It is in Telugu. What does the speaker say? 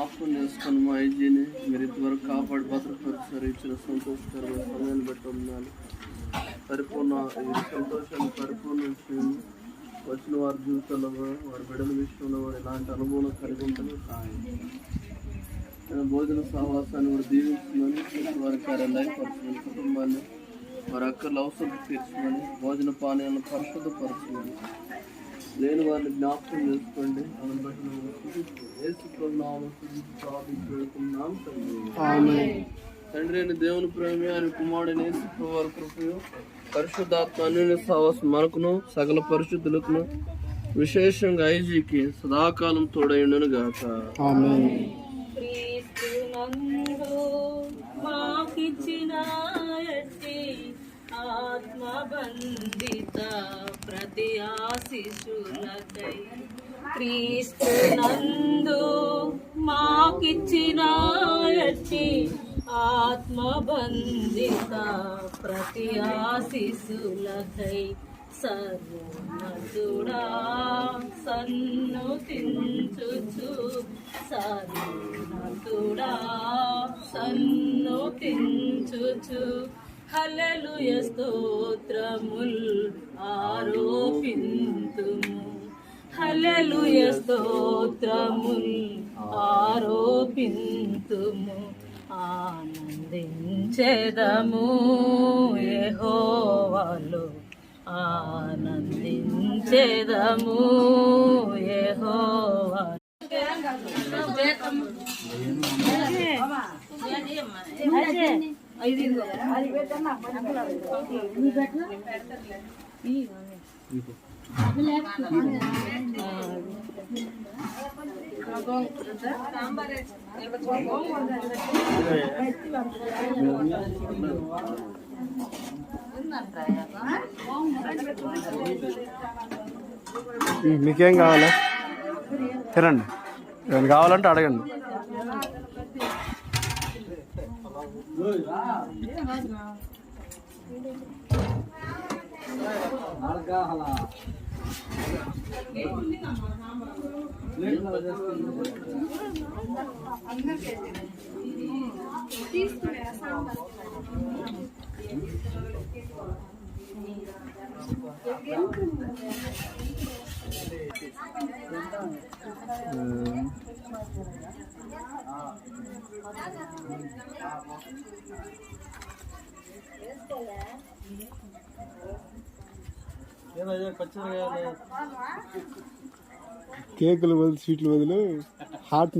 జ్ఞాపకం చేసుకుని మా ఐజీని మీరు ఇంతవరకు కాపాడి భద్రపరిచారు. ఇచ్చిన సంతోషకరమైన సమయాన్ని బట్టి ఉన్నాను. పరిపూర్ణ ఈ సంతోషాన్ని పరిపూర్ణం చేయండి. వచ్చిన వారి జీవితంలో వారి బిడ్డల విషయంలో వారు ఇలాంటి అనుభవం కలిగి ఉంటుంది. నేను భోజన సహవాసాన్ని కూడా దీవించమని, వారి కార్యాలు లయపరచమని, కుటుంబాన్ని వారి అక్కర్ల అవసరం తీర్చమని, భోజన పానీయాలను పరిశుద్ధపరచమని, లేని వారిని జ్ఞాపకం చేసుకోండి. మనం బట్టి తండ్రి అయిన దేవుని ప్రేమ, ఆయన కుమారుడైన యేసు వారి కృపయు, పరిశుద్ధాత్మ అన్యోన్య సహవాసం మనకును సకల పరిశుద్ధులకును విశేషంగా ఐజీకి సదాకాలం తోడైండును గాక. ఆమేన్. ఆత్మబంధిత ప్రతి ఆశీసులకై క్రీస్తు నందు మాకిచ్చిన ఆత్మబంధిత ప్రతి ఆశీసులకై సర్వోన్నతుడా సన్నుతించుచు, సర్వోన్నతుడా సన్నుతించుచు హల్లెలూయా స్తోత్రముల్ ఆరోపింతుము, హల్లెలూయా స్తోత్రముల్ ఆరోపింతుము. ఆనందించెదము యెహోవాలో, ఆనందించెదము యెహోవా. మీకేం కావాలా తినండి, ఏమైనా కావాలంటే అడగండి. కేకులు బదులు స్వీట్లు బదులు హాట్